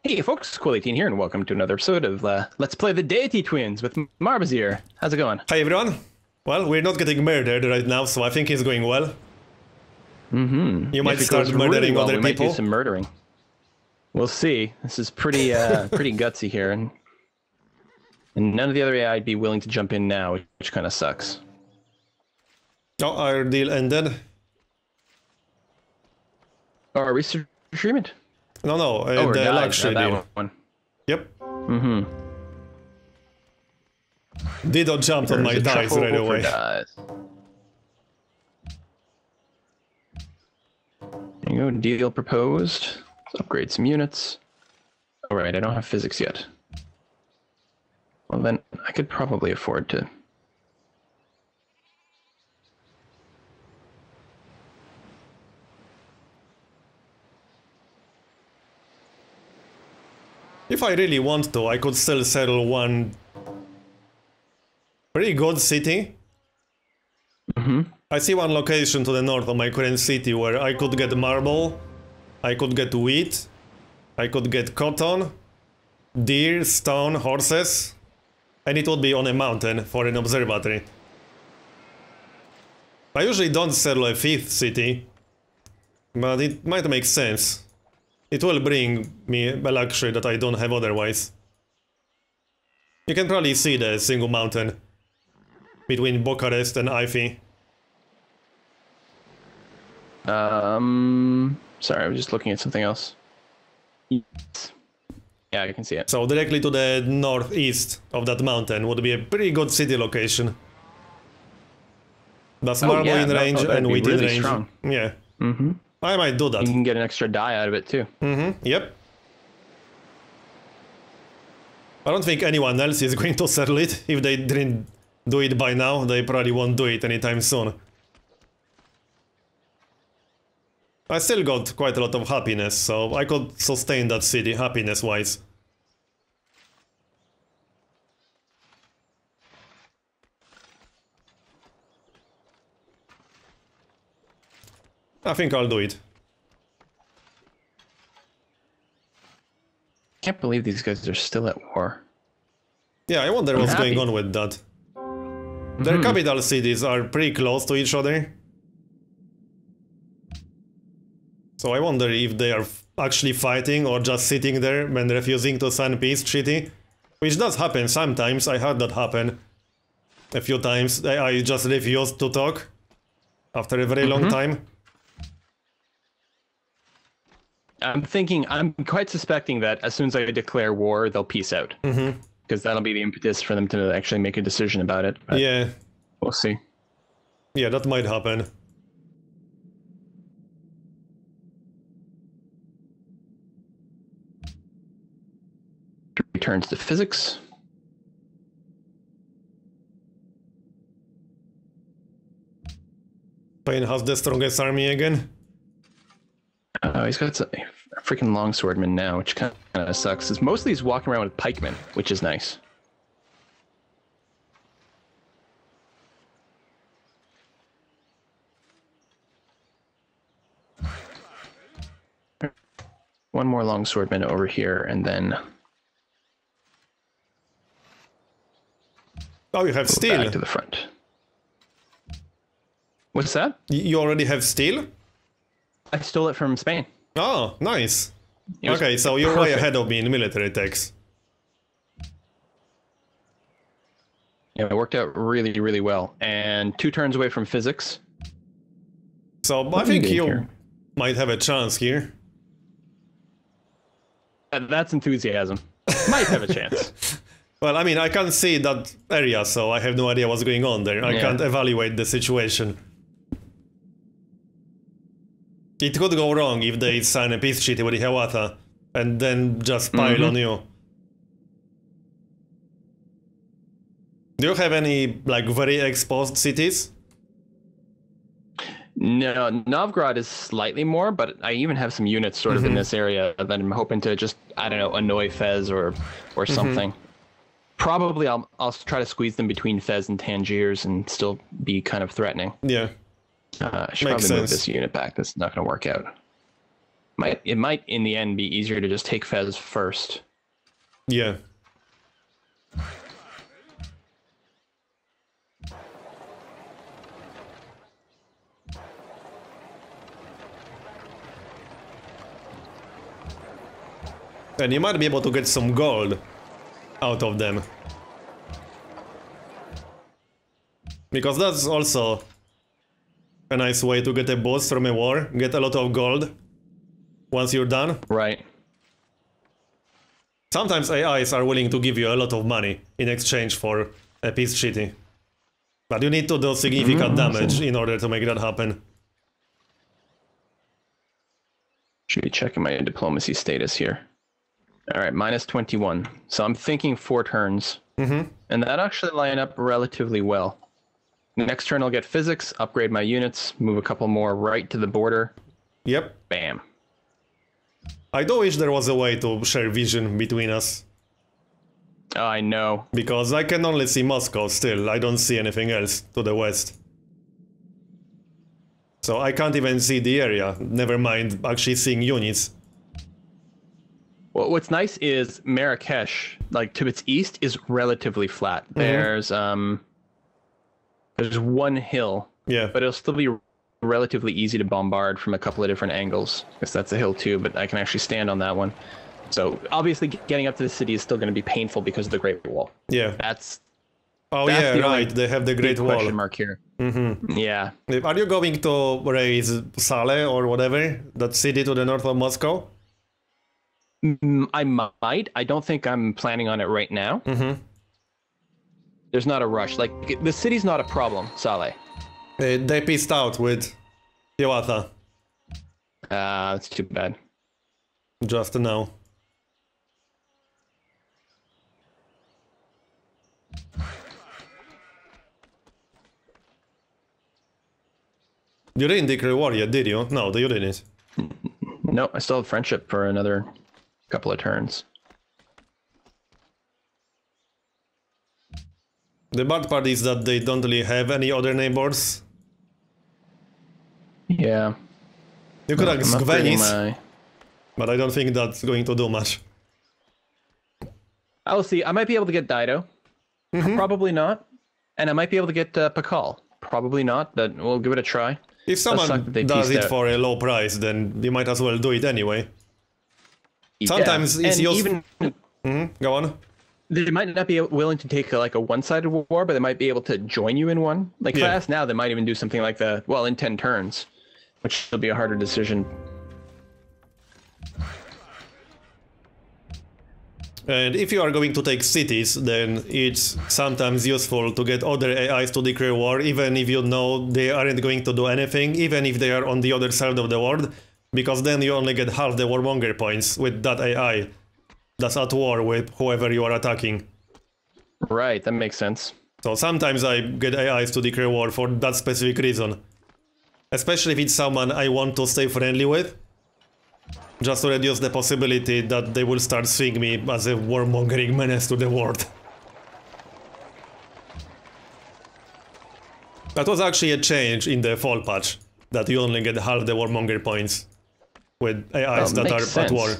Hey folks, Cool18 here, and welcome to another episode of Let's Play the Deity Twins with Marbozir. How's it going? Hi everyone. Well, we're not getting murdered right now, so I think it's going well. You might start murdering well, other we people. Might do some murdering. We'll see. This is pretty pretty gutsy here, and none of the other AI would be willing to jump in now, which kind of sucks. Oh, our deal ended. Oh, are we streaming? No, Oh, the died. luxury That deal. one. Yep. Didn't jump on my dice right away. There you go, deal proposed. Let's upgrade some units. Alright, I don't have physics yet. Well then, I could probably afford to... If I really want to, I could still settle one pretty good city. I see one location to the north of my current city where I could get marble, I could get wheat, I could get cotton, deer, stone, horses, and it would be on a mountain for an observatory. I usually don't settle a fifth city, but it might make sense. It will bring me a luxury that I don't have otherwise. You can probably see the single mountain between Bucharest and Ifi. Sorry, I was just looking at something else. Yes. Yeah, I can see it. So directly to the northeast of that mountain would be a pretty good city location. That's marble in range and wheat in range. Strong. Yeah. I might do that. You can get an extra die out of it too. Yep. I don't think anyone else is going to settle it. If they didn't do it by now, they probably won't do it anytime soon. I still got quite a lot of happiness, so I could sustain that city happiness-wise. I think I'll do it. Can't believe these guys are still at war. Yeah, I wonder what's going on with that. Their capital cities are pretty close to each other. So I wonder if they are actually fighting or just sitting there and refusing to sign peace treaty. Which does happen sometimes, I had that happen a few times. I just refused to talk after a very long time. I'm quite suspecting that as soon as I declare war, they'll peace out. Because that'll be the impetus for them to actually make a decision about it. But yeah. We'll see. Yeah, that might happen. Returns to physics. Spain has the strongest army again. Oh, he's got a freaking longswordman now, which kind of sucks. Is mostly he's walking around with pikemen, which is nice. One more longswordman over here, and then... Oh, you have steel. Back to the front. What's that? You already have steel? I stole it from Spain. Oh, nice. Okay, so you're way ahead of me in military techs. Yeah, it worked out really, really well. And 2 turns away from physics. So I think you might have a chance here. That's enthusiasm. Might have a chance. Well, I mean, I can't see that area, so I have no idea what's going on there. I can't evaluate the situation. It could go wrong if they sign a peace treaty with the Hiawatha and then just pile on you. Do you have any, like, very exposed cities? No, Novgorod is slightly more, but I even have some units sort of in this area that I'm hoping to just, I don't know, annoy Fez or something. Probably I'll try to squeeze them between Fez and Tangiers and still be kind of threatening. Yeah. I should probably move this unit back. That's not going to work out. It might in the end be easier to just take Fez first. Yeah. And you might be able to get some gold out of them. Because that's also a nice way to get a boost from a war. Get a lot of gold once you're done. Right. Sometimes AIs are willing to give you a lot of money in exchange for a peace treaty. But you need to do significant damage in order to make that happen. Should be checking my diplomacy status here. All right, minus 21. So I'm thinking 4 turns. And that actually line up relatively well. Next turn I'll get physics, upgrade my units, move a couple more right to the border. Yep. Bam. I do wish there was a way to share vision between us. Oh, I know. Because I can only see Moscow still, I don't see anything else to the west. So I can't even see the area, never mind actually seeing units. Well, what's nice is Marrakesh, like to its east, is relatively flat. There's one hill, yeah, but it'll still be relatively easy to bombard from a couple of different angles. Because that's a hill too, but I can actually stand on that one. So obviously, getting up to the city is still going to be painful because of the Great Wall. Yeah, that's yeah, right. They have the Great Wall. Question mark here. Yeah. Are you going to raise Saleh or whatever, that city to the north of Moscow? I might. I don't think I'm planning on it right now. There's not a rush. Like, the city's not a problem, Saleh. They pissed out with Hiawatha. That's too bad. Just now. You didn't declare war yet, did you? No, you didn't. No, I still have friendship for another couple of turns. The bad part is that they don't really have any other neighbors. Yeah. You could ask Venice, but I don't think that's going to do much. I'll see. I might be able to get Dido. Probably not. And I might be able to get Pakal. Probably not, but we'll give it a try. If someone does it for a low price, then you might as well do it anyway. Sometimes it's useful. Go on. They might not be willing to take like a one-sided war, but they might be able to join you in one. Like fast now, they might even do something like that. Well, in 10 turns, which will be a harder decision. And if you are going to take cities, then it's sometimes useful to get other AIs to declare war, even if you know they aren't going to do anything, even if they are on the other side of the world, because then you only get half the warmonger points with that AI that's at war with whoever you are attacking. Right, that makes sense. So sometimes I get AIs to declare war for that specific reason. Especially if it's someone I want to stay friendly with. Just to reduce the possibility that they will start seeing me as a warmongering menace to the world. That was actually a change in the fall patch, that you only get half the warmonger points with AIs that are at war.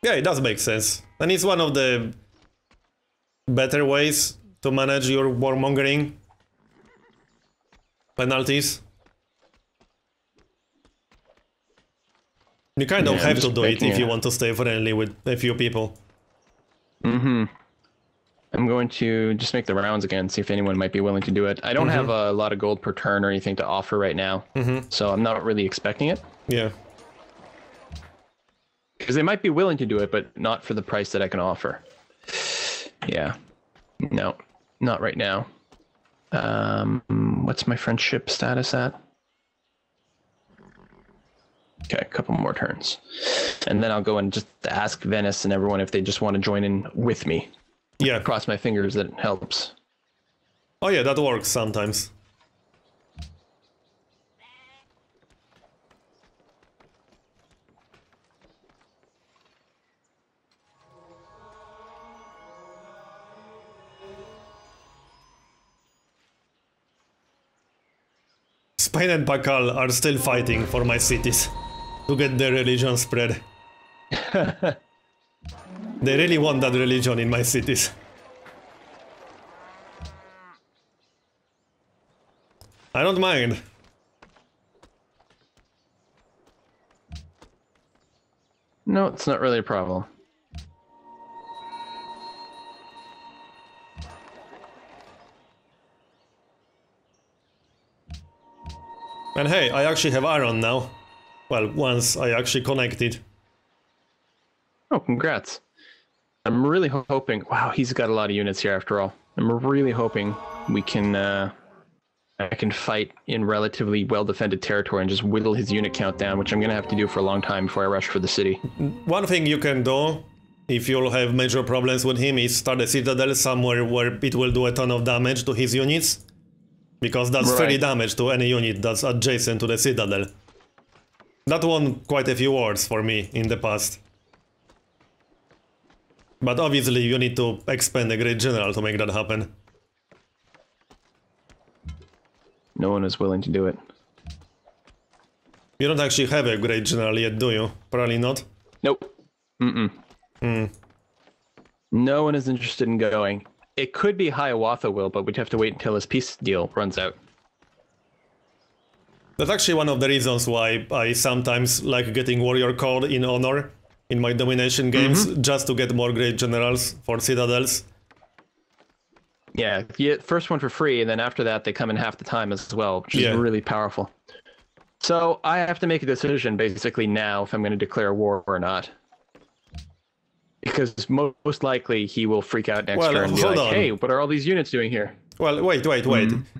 Yeah, it does make sense. And it's one of the better ways to manage your warmongering penalties. You kind of have to do it if you want to stay friendly with a few people. I'm going to just make the rounds again, see if anyone might be willing to do it. I don't have a lot of gold per turn or anything to offer right now, so I'm not really expecting it. Yeah. Because they might be willing to do it, but not for the price that I can offer. Yeah. No, not right now. What's my friendship status at? Okay, a couple more turns. And then I'll go and just ask Venice and everyone if they just want to join in with me. Yeah. Cross my fingers that it helps. Oh yeah, that works sometimes. Spain and Pakal are still fighting for my cities to get their religion spread. They really want that religion in my cities. I don't mind. No, it's not really a problem. And hey, I actually have iron now. Well, once I actually connected. Oh, congrats. I'm really hoping... Wow, he's got a lot of units here after all. I'm really hoping we can... I can fight in relatively well-defended territory and just whittle his unit count down, which I'm going to have to do for a long time before I rush for the city. One thing you can do, if you'll have major problems with him, is start a citadel somewhere where it will do a ton of damage to his units. Because that's free damage to any unit that's adjacent to the citadel. That won quite a few wars for me in the past. But obviously you need to expand a great general to make that happen. No one is willing to do it. You don't actually have a great general yet, do you? Probably not. Nope. No one is interested in going. It could be Hiawatha will, but we'd have to wait until his peace deal runs out. That's actually one of the reasons why I sometimes like getting warrior code in honor in my domination games, just to get more great generals for citadels. Yeah, you get first one for free, and then after that they come in half the time as well, which is really powerful. So I have to make a decision basically now if I'm going to declare war or not. Because most likely he will freak out next turn and be like, hey, what are all these units doing here? Well, wait.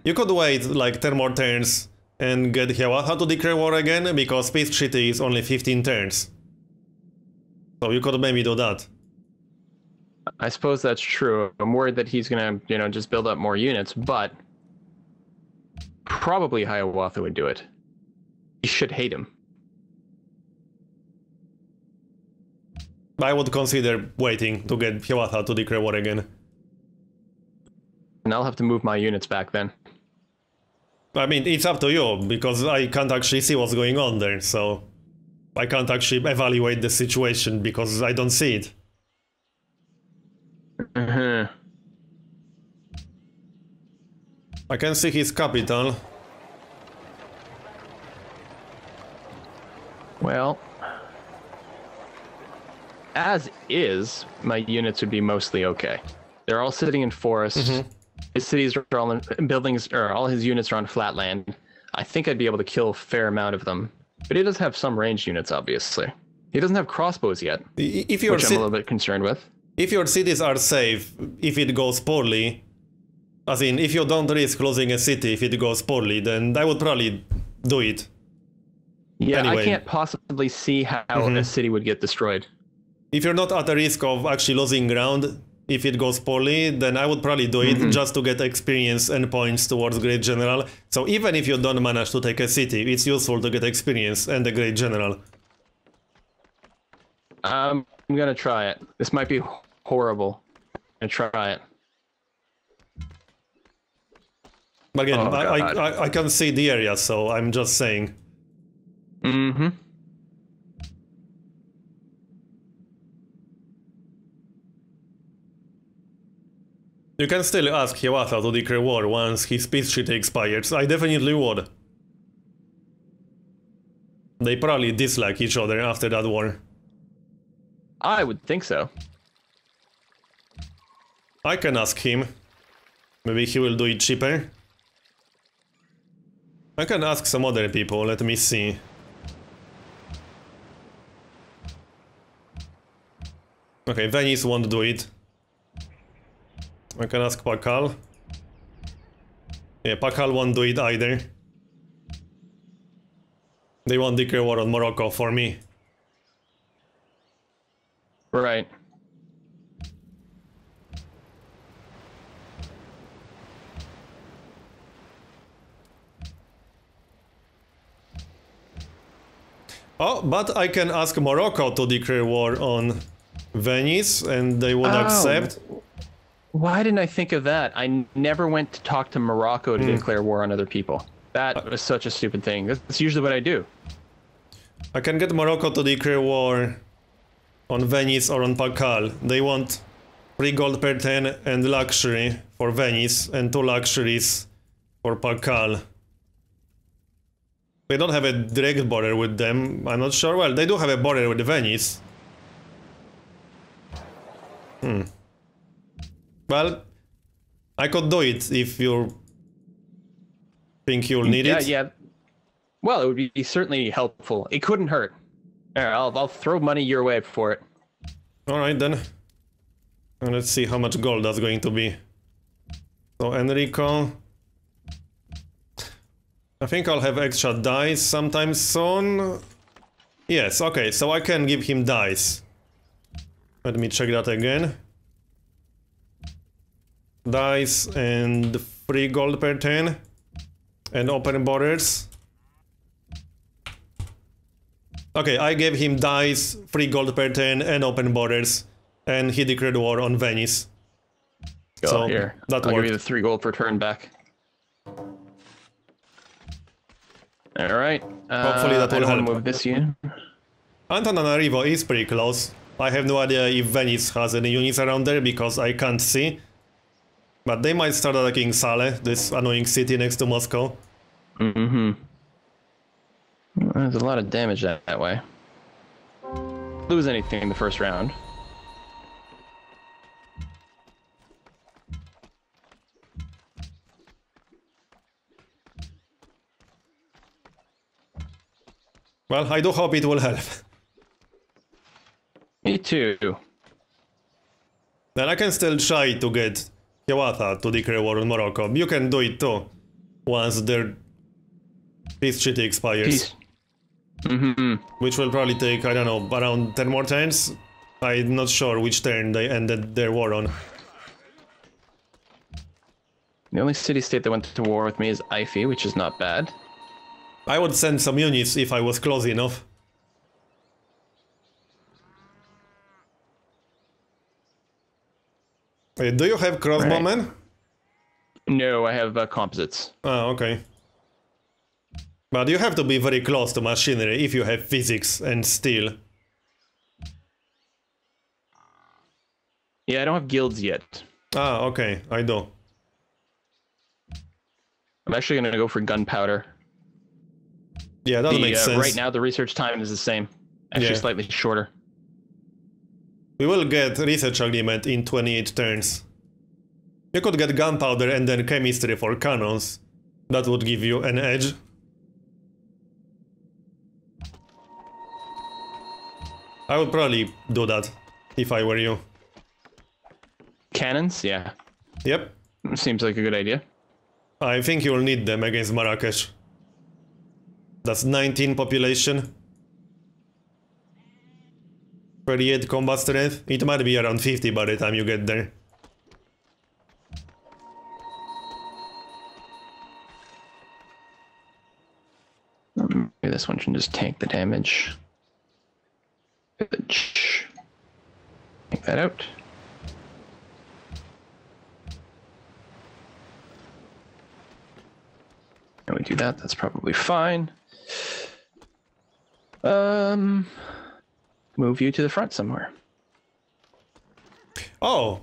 You could wait like 10 more turns and get Hiawatha to declare war again, because Peace Treaty is only 15 turns. So you could maybe do that. I suppose that's true. I'm worried that he's gonna, just build up more units, but probably Hiawatha would do it. You should hate him. I would consider waiting to get Hiawatha to declare war again. And I'll have to move my units back then. I mean, it's up to you, because I can't actually see what's going on there, so... I can't actually evaluate the situation, because I don't see it. I can see his capital. Well... As is, my units would be mostly okay. They're all sitting in forests. His cities are all in buildings, or all his units are on flat land. I think I'd be able to kill a fair amount of them. But he does have some ranged units, obviously. He doesn't have crossbows yet, which I'm a little bit concerned with. If your cities are safe, if it goes poorly, as in, if you don't risk losing a city if it goes poorly, then I would probably do it. Yeah, anyway. I can't possibly see how a city would get destroyed. If you're not at the risk of actually losing ground, if it goes poorly, then I would probably do it just to get experience and points towards Great General. So even if you don't manage to take a city, it's useful to get experience and a Great General. I'm gonna try it. This might be horrible. I'm gonna try it. But again, I can see the area, so I'm just saying. You can still ask Hiawatha to declare war once his peace treaty expires. I definitely would. They probably dislike each other after that war. I would think so. I can ask him. Maybe he will do it cheaper. I can ask some other people, let me see. Okay, Venice won't do it. I can ask Pakal. Yeah, Pakal won't do it either. They won't declare war on Morocco for me. Right. Oh, but I can ask Morocco to declare war on Venice and they would accept. Why didn't I think of that? I never went to talk to Morocco to declare war on other people. That was such a stupid thing. That's usually what I do. I can get Morocco to declare war on Venice or on Pakal. They want 3 gold per 10 and luxury for Venice and 2 luxuries for Pakal. They don't have a direct border with them, I'm not sure. Well, they do have a border with Venice. Well, I could do it if you think you'll need it. Yeah. Well, it would be certainly helpful. It couldn't hurt. Here, I'll throw money your way for it. Alright then. And let's see how much gold that's going to be. So Enrico. I think I'll have extra dice sometime soon. Yes, okay, so I can give him dice. Let me check that again. Dice and 3 gold per 10. And open borders. Okay, I gave him dice, 3 gold per 10 and open borders. And he declared war on Venice. Go so here. That I'll worked. give you the 3 gold per turn back. Alright. Hopefully that will I help. move this unit. Antananarivo is pretty close. I have no idea if Venice has any units around there because I can't see. But they might start attacking Sale, this annoying city next to Moscow. Mm-hmm. There's a lot of damage that way. Lose anything in the first round. Well, I do hope it will help. Me too. Then I can still try to get Hiawatha to declare war on Morocco. You can do it too, once their peace treaty expires. Peace. Which will probably take, I don't know, around 10 more turns? I'm not sure which turn they ended their war on. The only city-state that went to war with me is Ife, which is not bad. I would send some units if I was close enough. Wait, do you have crossbowmen? No, I have composites. Ah, okay. But you have to be very close to machinery if you have physics and steel. Yeah, I don't have guilds yet. Ah, okay, I do. I'm actually going to go for gunpowder. Yeah, that makes sense. Right now, the research time is the same. Actually, Yeah. slightly shorter. We will get research agreement in 28 turns. You could get gunpowder and then chemistry for cannons. That would give you an edge. I would probably do that if I were you. Cannons? Yeah. Yep. Seems like a good idea. I think you'll need them against Marrakesh. That's 19 population. 38 combat strength. It might be around 50 by the time you get there. Maybe this one can just tank the damage. Take that out. And we do that, that's probably fine. Move you to the front somewhere. Oh,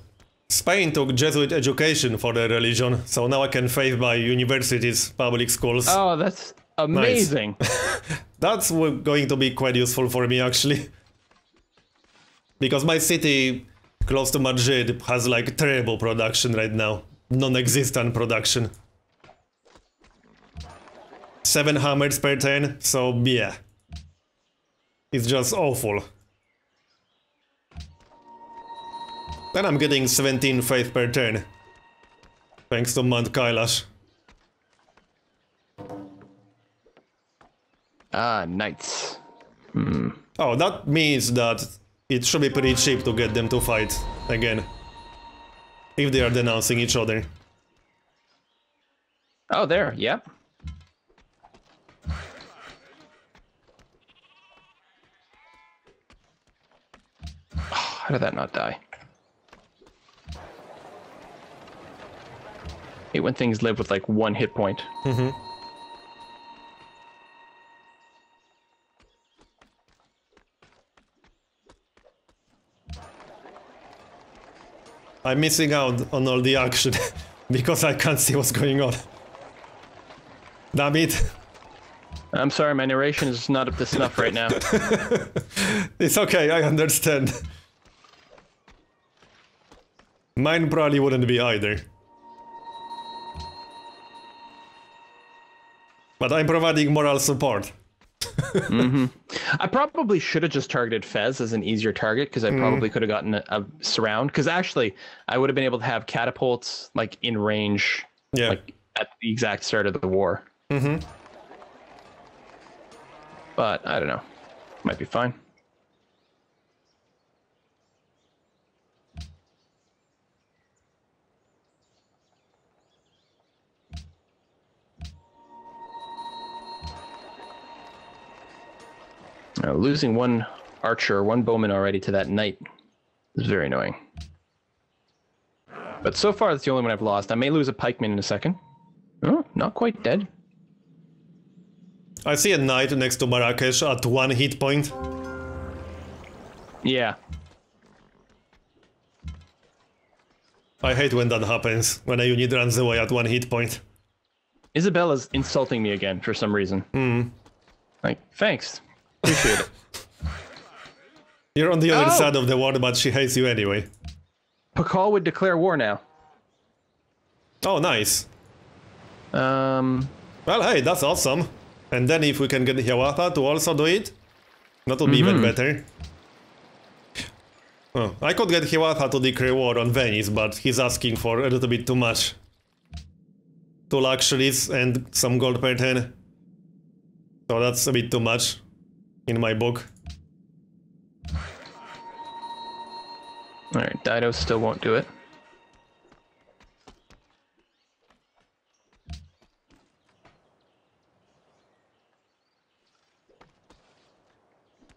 Spain took Jesuit education for their religion, so now I can faith by universities, public schools. Oh, that's amazing. Nice. That's going to be quite useful for me, actually. Because my city, close to Madrid, has like terrible production right now. Non-existent production. 7 hammers per turn, so yeah. It's just awful. Then I'm getting 17 faith per turn. Thanks to Mount Kailash. Ah, knights. Oh, that means that it should be pretty cheap to get them to fight again. If they are denouncing each other. Oh, there, yep. Oh, how did that not die? Hate when things live with like 1 hit point. I'm missing out on all the action because I can't see what's going on. Damn it. I'm sorry, my narration is not up to snuff right now. It's okay, I understand. Mine probably wouldn't be either. But I'm providing moral support. I probably should have just targeted Fez as an easier target, because I probably could have gotten a surround. Because actually, I would have been able to have catapults like in range, like at the exact start of the war. But I don't know, might be fine. Losing one archer, one bowman already to that knight is very annoying. But so far, that's the only one I've lost. I may lose a pikeman in a second. Oh, not quite dead. I see a knight next to Marrakesh at 1 hit point. Yeah. I hate when that happens, when a unit runs away at 1 hit point. Isabella's insulting me again for some reason. Like, thanks. Appreciate it. You're on the other side of the war, but she hates you anyway. Pakal would declare war now. Oh, nice. Um... Well, hey, that's awesome. And then if we can get Hiawatha to also do it, that would be even better. Oh, I could get Hiawatha to declare war on Venice, but he's asking for a little bit too much. 2 luxuries and some gold per turn. So that's a bit too much in my book. Alright, Dido still won't do it.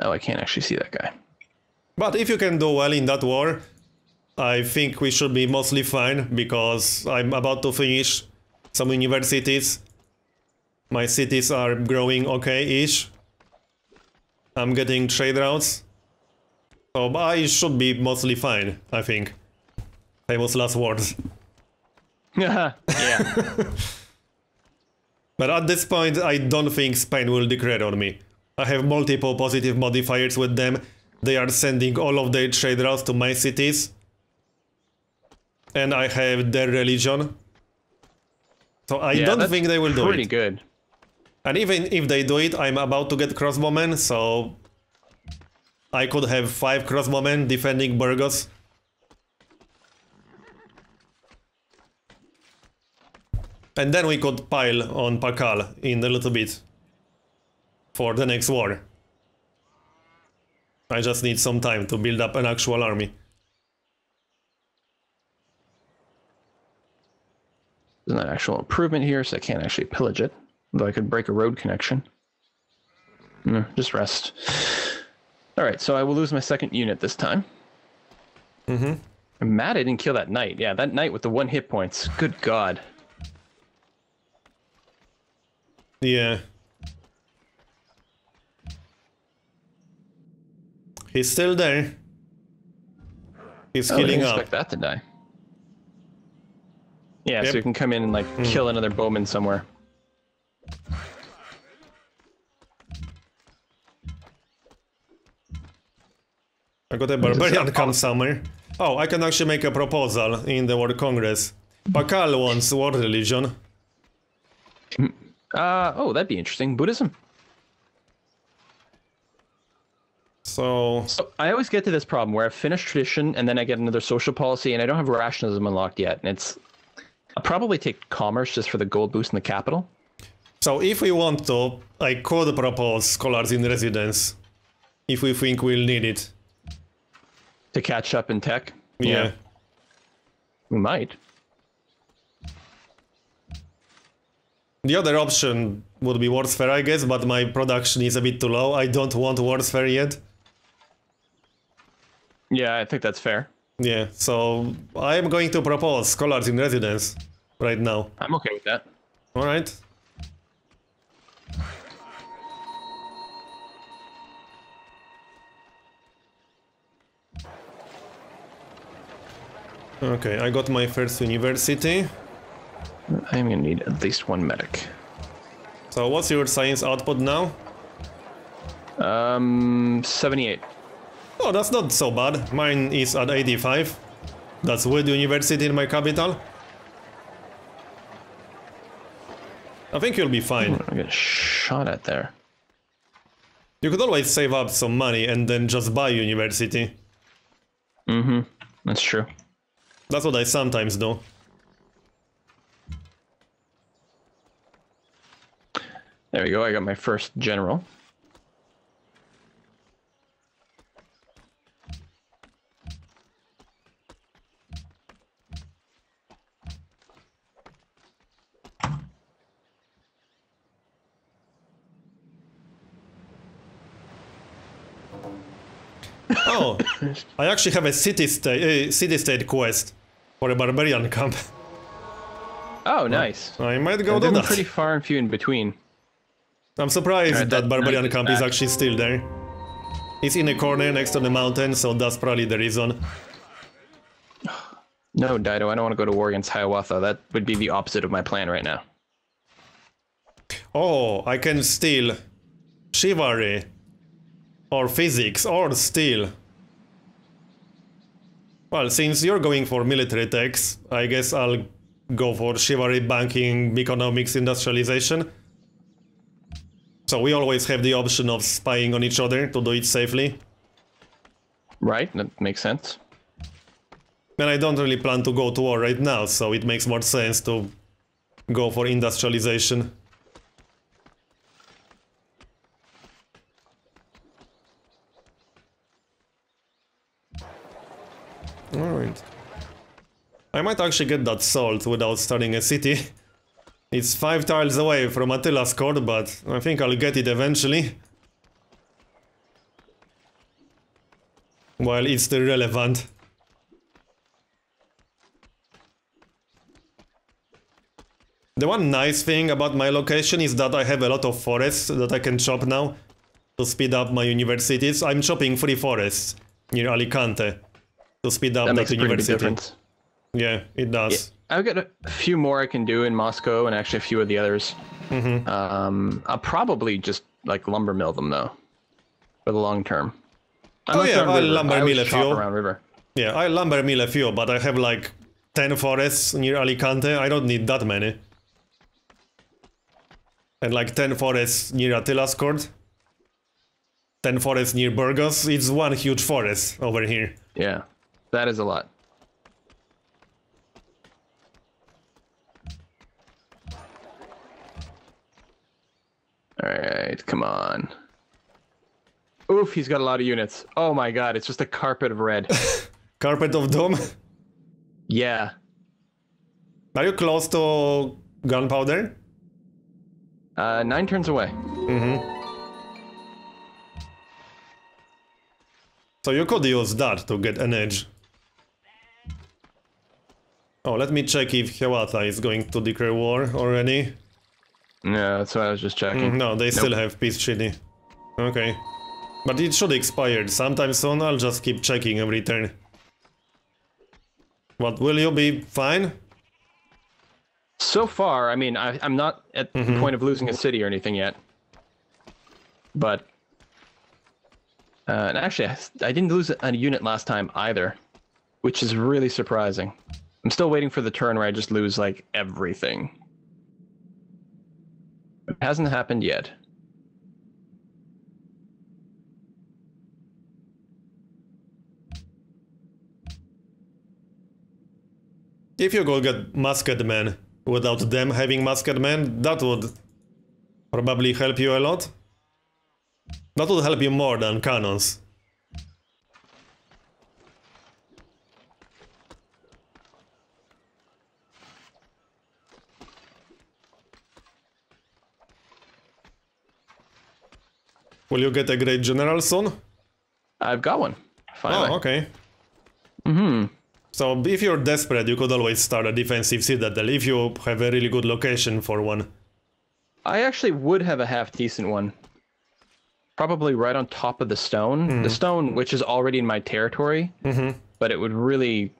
Oh, I can't actually see that guy. But if you can do well in that war, I think we should be mostly fine, because I'm about to finish some universities. My cities are growing okay-ish. I'm getting trade routes. So I should be mostly fine, I think. Famous last words. Yeah. But at this point, I don't think Spain will declare on me. I have multiple positive modifiers with them. They are sending all of their trade routes to my cities. And I have their religion. So I don't think they will do it. Pretty good. And even if they do it, I'm about to get crossbowmen, so I could have 5 crossbowmen defending Burgos. And then we could pile on Pakal in a little bit for the next war. I just need some time to build up an actual army. There's not actual improvement here, so I can't actually pillage it. Though I could break a road connection. No, just rest. Alright, so I will lose my second unit this time. I'm mad I didn't kill that knight. Yeah, that knight with the 1 hit points. Good god. Yeah. He's still there. He's healing up. I didn't expect that to die. Yeah, Yep. so you can come in and like kill another bowman somewhere. I got a barbarian come somewhere. Oh, I can actually make a proposal in the World Congress. Pakal wants world religion. Oh, that'd be interesting. Buddhism. So I always get to this problem where I've finished tradition and then I get another social policy and I don't have rationalism unlocked yet. And I'll probably take commerce just for the gold boost in the capital. So if we want to, I could propose scholars in residence. If we think we'll need it. To catch up in tech? Yeah. We might. The other option would be warfare, I guess, but my production is a bit too low. I don't want warfare yet. Yeah, I think that's fair. Yeah, so I am going to propose scholars in residence right now. I'm okay with that. Alright. Okay, I got my first university. I'm gonna need at least one medic. So what's your science output now? 78. Oh, that's not so bad. Mine is at 85. That's with university in my capital. I think you'll be fine. I get shot at there. You could always save up some money and then just buy university. Mm-hmm. That's true. That's what I sometimes do. There we go. I got my first general. Oh, I actually have a city-state quest for a barbarian camp. Oh, nice. I might go do They're that. pretty far and few in between. I'm surprised Alright, that barbarian knight camp is is back. actually still there. It's in a corner next to the mountain, so that's probably the reason. No, Dido, I don't want to go to war against Hiawatha. That would be the opposite of my plan right now. Oh, I can steal chivalry, or physics, or steel. Well, since you're going for military techs, I guess I'll go for chivalry, banking, economics, industrialization. So we always have the option of spying on each other to do it safely. Right, that makes sense. And I don't really plan to go to war right now, so it makes more sense to go for industrialization. Alright. I might actually get that salt without starting a city. It's 5 tiles away from Attila's court, but I think I'll get it eventually. While it's still relevant. The one nice thing about my location is that I have a lot of forests that I can chop now to speed up my universities. I'm chopping 3 forests near Alicante to speed up That that makes a pretty big university. difference. Yeah, it does. I've got a few more I can do in Moscow and actually a few of the others. I'll probably just like lumber mill them though, for the long term. Oh yeah, I'll lumber mill a few. Around river. Yeah, I lumber mill a few, but I have like 10 forests near Alicante. I don't need that many. And like 10 forests near Attila's court. 10 forests near Burgos. It's one huge forest over here. Yeah, that is a lot. Alright, come on. Oof, he's got a lot of units. Oh my god, it's just a carpet of red. Carpet of Doom. Yeah. Are you close to gunpowder? 9 turns away. So you could use that to get an edge. Oh, let me check if Hiawatha is going to declare war already. Yeah, that's what I was just checking. No, they still have peace treaty. Okay. But it should expire sometime soon. I'll just keep checking every turn. What, will you be fine? So far, I mean, I'm not at the point of losing a city or anything yet. But... and actually, I didn't lose a unit last time either. Which is really surprising. I'm still waiting for the turn where I just lose, like, everything. It hasn't happened yet. If you go get Masked Men without them having Masked Men, that would probably help you a lot. That would help you more than cannons. Will you get a great general soon? I've got one, finally. Oh, okay. So if you're desperate, you could always start a defensive citadel if you have a really good location for one. I actually would have a half-decent one. Probably right on top of the stone. The stone, which is already in my territory. But it would really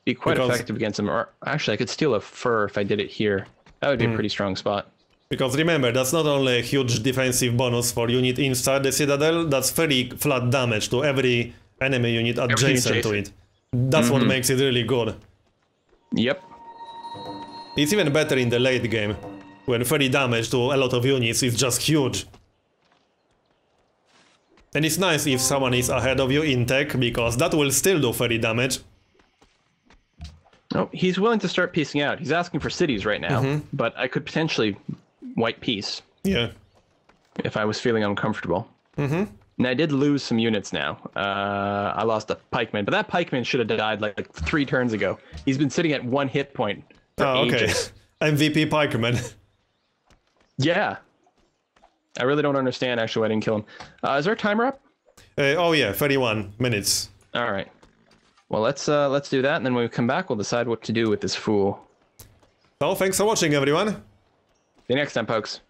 Be quite effective against him. Or actually, I could steal a fur if I did it here. That would be a pretty strong spot. Because remember, that's not only a huge defensive bonus for unit inside the Citadel, that's very flat damage to every enemy unit adjacent to it. That's what makes it really good. Yep. It's even better in the late game, when 30 damage to a lot of units is just huge. And it's nice if someone is ahead of you in tech, because that will still do 30 damage. Oh, he's willing to start piecing out. He's asking for cities right now, but I could potentially white peace. Yeah. If I was feeling uncomfortable. And I did lose some units now. I lost a pikeman, but that pikeman should have died like 3 turns ago. He's been sitting at 1 hit point for ages. MVP pikeman. Yeah. I really don't understand actually why I didn't kill him. Is our timer up? Oh yeah, 31 minutes. All right. Well, let's do that, and then when we come back, we'll decide what to do with this fool. So, thanks for watching, everyone. See you next time, folks.